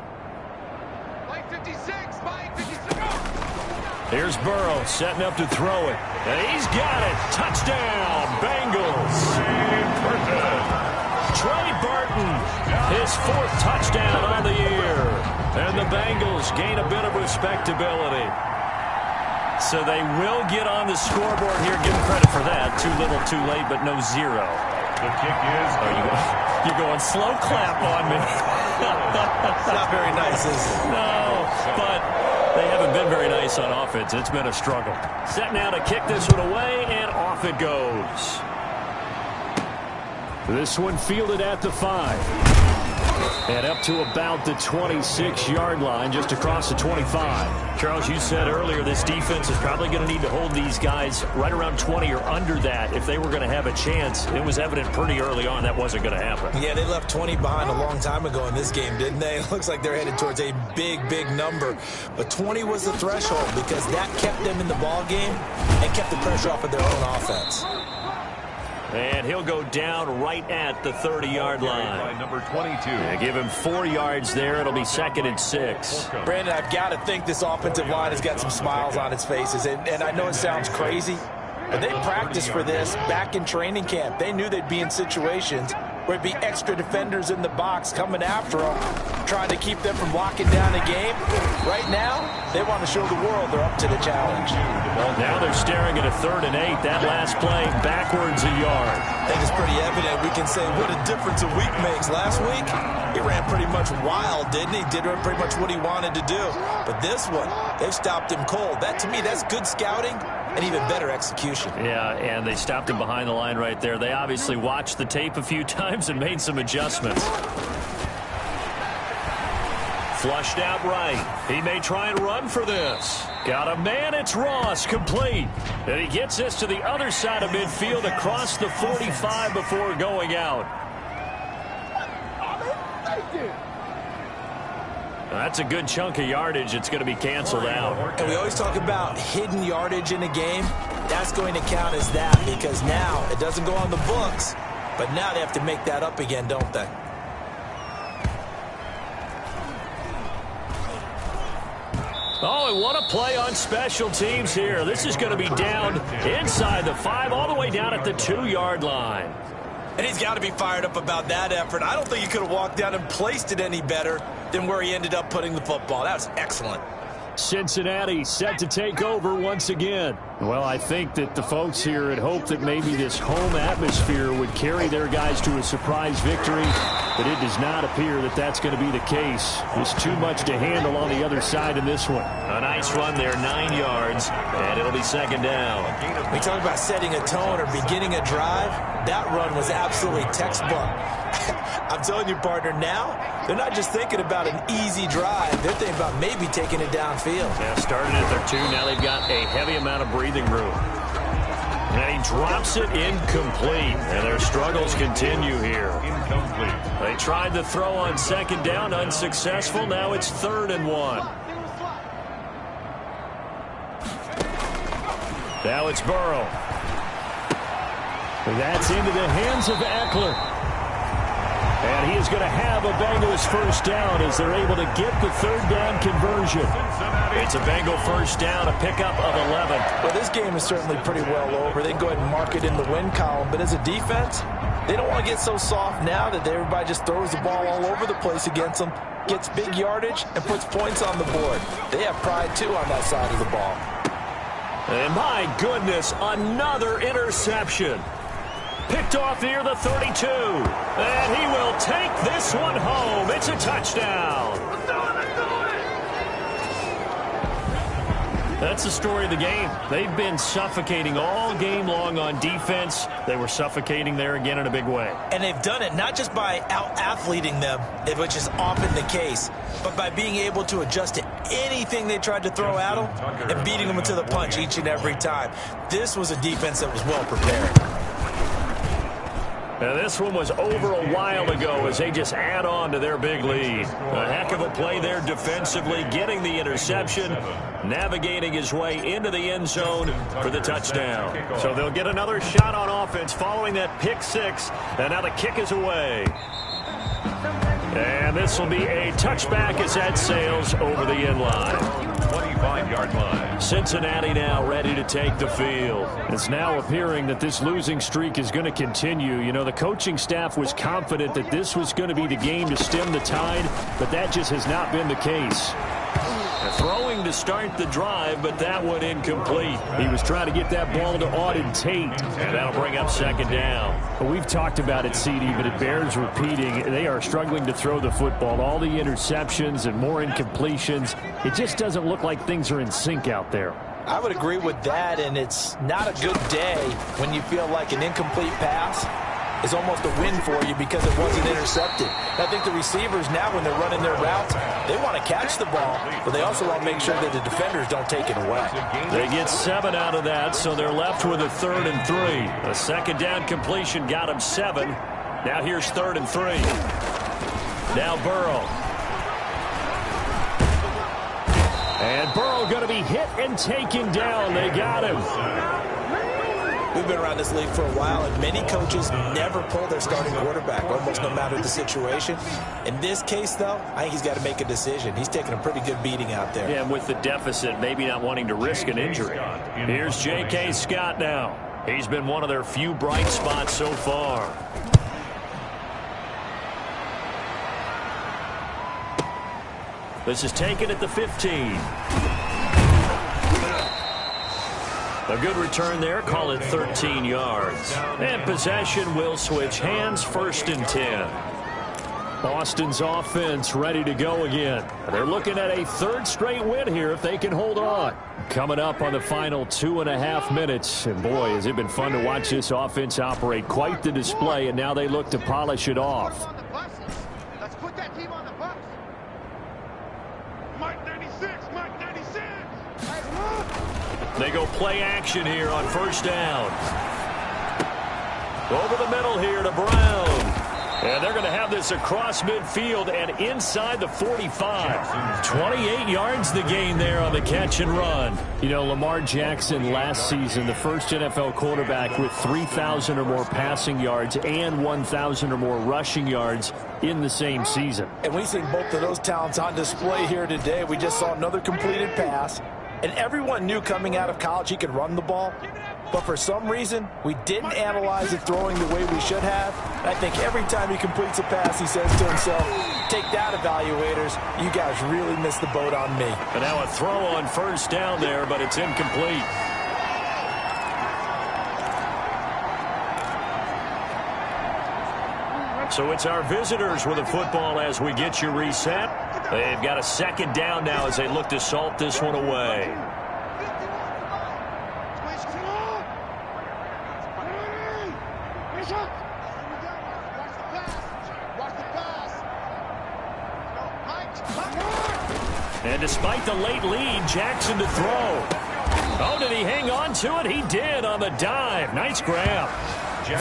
Here's Burrow setting up to throw it. And he's got it. Touchdown, Bengals. Trey Burton, his 4th touchdown on the year. And the Bengals gain a bit of respectability. So they will get on the scoreboard here. Give them credit for that. Too little, too late, but no 0. The kick is You're going slow clap on me. It's not very nice, is it? No, but they haven't been very nice on offense. It's been a struggle. Set now to kick this one away, and off it goes. This one fielded at the 5. And up to about the 26-yard line, just across the 25. Charles, you said earlier this defense is probably going to need to hold these guys right around 20 or under that if they were going to have a chance. It was evident pretty early on that wasn't going to happen. Yeah, they left 20 behind a long time ago in this game, didn't they? It looks like they're headed towards a big, big number. But 20 was the threshold because that kept them in the ball game and kept the pressure off of their own offense. And he'll go down right at the 30-yard line. Number 22. Yeah, give him 4 yards there. It'll be 2nd and 6. Brandon, I've got to think this offensive line has got some smiles on its faces. And I know it sounds crazy, but they practiced for this back in training camp. They knew they'd be in situations where it'd be extra defenders in the box coming after them, trying to keep them from locking down a game. Right now, they want to show the world they're up to the challenge. Now they're staring at a 3rd and 8. That last play backwards a yard. I think it's pretty evident. We can say what a difference a week makes. Last week, he ran pretty much wild, didn't he? Did pretty much what he wanted to do. But this one, they've stopped him cold. That, to me, that's good scouting and even better execution. Yeah, and they stopped him behind the line right there. They obviously watched the tape a few times and made some adjustments. Flushed out right. He may try and run for this. Got a man, it's Ross, complete. And he gets this to the other side of midfield across the 45 before going out. That's a good chunk of yardage. It's going to be canceled out. And we always talk about hidden yardage in a game. That's going to count as that because now it doesn't go on the books, but now they have to make that up again, don't they? Oh, and what a play on special teams here. This is going to be down inside the 5, all the way down at the 2-yard line. And he's got to be fired up about that effort. I don't think he could have walked down and placed it any better than where he ended up putting the football. That was excellent. Cincinnati set to take over once again. Well, I think that the folks here had hoped that maybe this home atmosphere would carry their guys to a surprise victory, but it does not appear that that's going to be the case. There's too much to handle on the other side in this one. A nice run there, 9 yards, and it'll be 2nd down. We talk about setting a tone or beginning a drive. That run was absolutely textbook. I'm telling you, partner, now they're not just thinking about an easy drive. They're thinking about maybe taking it downfield. Yeah, started at their 2. Now they've got a heavy amount of breathing room. And he drops it incomplete. And their struggles continue here. Incomplete. They tried to throw on 2nd down, unsuccessful. Now it's 3rd and 1. Now it's Burrow. That's into the hands of Eckler. And And he is going to have a Bengals first down as they're able to get the third down conversion. It's a Bengal first down, a pickup of 11. Well, this game is certainly pretty well over. They can go ahead and mark it in the win column. But as a defense, they don't want to get so soft now that everybody just throws the ball all over the place against them, gets big yardage, and puts points on the board. They have pride, too, on that side of the ball. And my goodness, another interception. Picked off near the 32. And he will take this one home. It's a touchdown. That's the story of the game. They've been suffocating all game long on defense. They were suffocating there again in a big way. And they've done it not just by out-athleting them, which is often the case, but by being able to adjust to anything they tried to throw at them and beating them to the punch each and every time. This was a defense that was well prepared. Now, this one was over a while ago as they just add on to their big lead. A heck of a play there defensively, getting the interception, navigating his way into the end zone for the touchdown. So they'll get another shot on offense following that pick six, and now the kick is away. And this will be a touchback as that sails over the end line. 25-yard line. Cincinnati now ready to take the field. It's now appearing that this losing streak is going to continue. You know, the coaching staff was confident that this was going to be the game to stem the tide, but that just has not been the case. Throwing to start the drive, but that one incomplete. He was trying to get that ball to Auden Tate, and that'll bring up second down. Well, we've talked about it, CD, but it bears repeating. They are struggling to throw the football. All the interceptions and more incompletions. It just doesn't look like things are in sync out there. I would agree with that, and it's not a good day when you feel like an incomplete pass is almost a win for you because it wasn't intercepted. I think the receivers now, when they're running their routes, they want to catch the ball, but they also want to make sure that the defenders don't take it away. They get 7 out of that, so they're left with a 3rd and 3. A second down completion got them 7. Now here's 3rd and 3. Now Burrow. And Burrow going to be hit and taken down. They got him. We've been around this league for a while, and many coaches never pull their starting quarterback, almost no matter the situation. In this case, though, I think he's got to make a decision. He's taking a pretty good beating out there. Yeah, and with the deficit, maybe not wanting to risk an injury. Here's J.K. Scott now. He's been one of their few bright spots so far. This is taken at the 15. A good return there. Call it 13 yards. And possession will switch hands. 1st and 10. Boston's offense ready to go again. They're looking at a 3rd straight win here if they can hold on. Coming up on the final 2.5 minutes. And boy, has it been fun to watch this offense operate. Quite the display, and now they look to polish it off. Let's put that team on the bus. Mike 96, Mike 96. They go play action here on 1st down. Over the middle here to Brown. And they're going to have this across midfield and inside the 45. 28 yards the gain there on the catch and run. You know, Lamar Jackson last season, the first NFL quarterback with 3,000 or more passing yards and 1,000 or more rushing yards in the same season. And we see both of those talents on display here today. We just saw another completed pass. And everyone knew coming out of college he could run the ball. But for some reason, we didn't analyze it throwing the way we should have. And I think every time he completes a pass, he says to himself, take that, evaluators. You guys really missed the boat on me. And now a throw on 1st down there, but it's incomplete. So it's our visitors with the football as we get you reset. They've got a 2nd down now as they look to salt this one away. And despite the late lead, Jackson to throw. Oh, did he hang on to it? He did on the dive. Nice grab.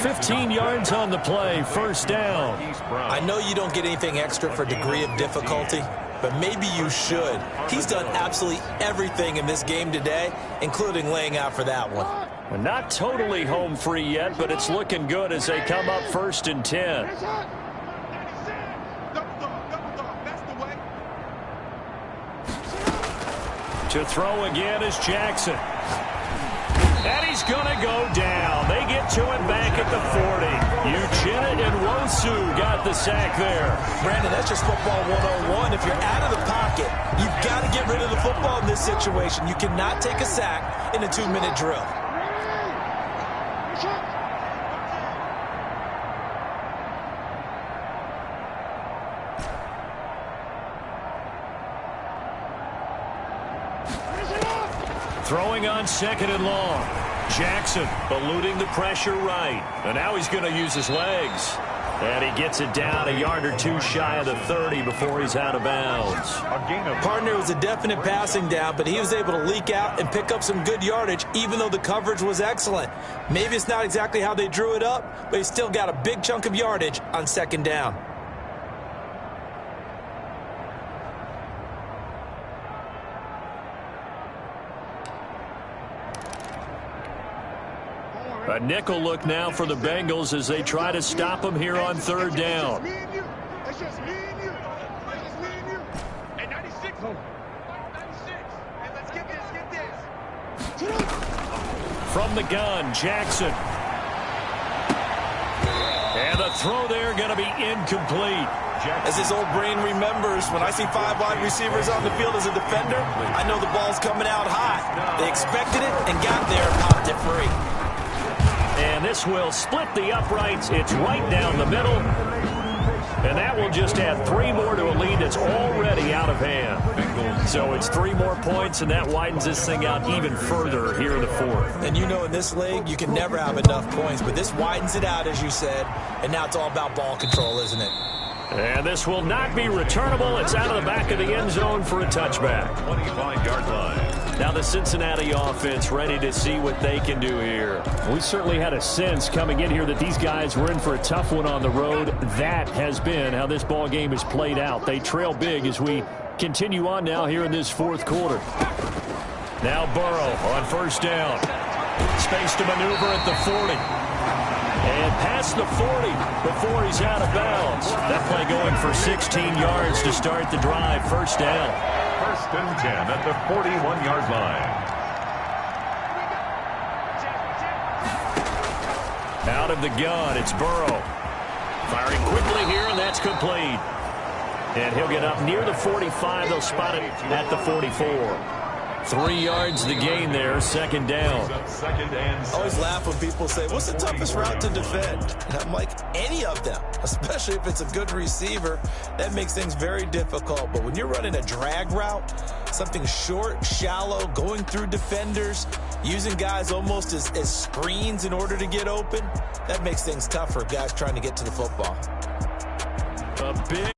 15 yards on the play, 1st down. I know you don't get anything extra for degree of difficulty, but maybe you should. He's done absolutely everything in this game today, including laying out for that one. Well, not totally home free yet, but it's looking good as they come up 1st and 10. To throw again is Jackson. And he's going to go down. They get to him back at the 40. Uchenna and Wosu got the sack there. Brandon, that's just football 101. If you're out of the pocket, you've got to get rid of the football in this situation. You cannot take a sack in a 2-minute drill. Throwing on 2nd and long. Jackson eluding the pressure right. And now he's going to use his legs. And he gets it down a yard or two shy of the 30 before he's out of bounds. Partner, was a definite passing down, but he was able to leak out and pick up some good yardage, even though the coverage was excellent. Maybe it's not exactly how they drew it up, but he still got a big chunk of yardage on 2nd down. A nickel look now for the Bengals as they try to stop him here on 3rd down. It's just me and you. It's just me and you. And 96. 96. And let's get this. From the gun, Jackson. And the throw there going to be incomplete. As his old brain remembers, when I see 5 wide receivers on the field as a defender, I know the ball's coming out high. They expected it and got there and popped it free. And this will split the uprights. It's right down the middle. And that will just add 3 more to a lead that's already out of hand. So it's 3 more points, and that widens this thing out even further here in the 4th. And you know in this league, you can never have enough points. But this widens it out, as you said. And now it's all about ball control, isn't it? And this will not be returnable. It's out of the back of the end zone for a touchback. 25-yard line. Now the Cincinnati offense ready to see what they can do here. We certainly had a sense coming in here that these guys were in for a tough one on the road. That has been how this ball game has played out. They trail big as we continue on now here in this 4th quarter. Now Burrow on 1st down. Space to maneuver at the 40. And past the 40 before he's out of bounds. That play going for 16 yards to start the drive. 1st down. 1st and 10 at the 41-yard line. Out of the gun, it's Burrow. Firing quickly here, and that's complete. And he'll get up near the 45. They'll spot it at the 44. 3 yards the gain there, 2nd down. I always laugh when people say, what's the toughest route to defend? And I'm like, any of them, especially if it's a good receiver. That makes things very difficult. But when you're running a drag route, something short, shallow, going through defenders, using guys almost as screens in order to get open, that makes things tough for guys trying to get to the football. A big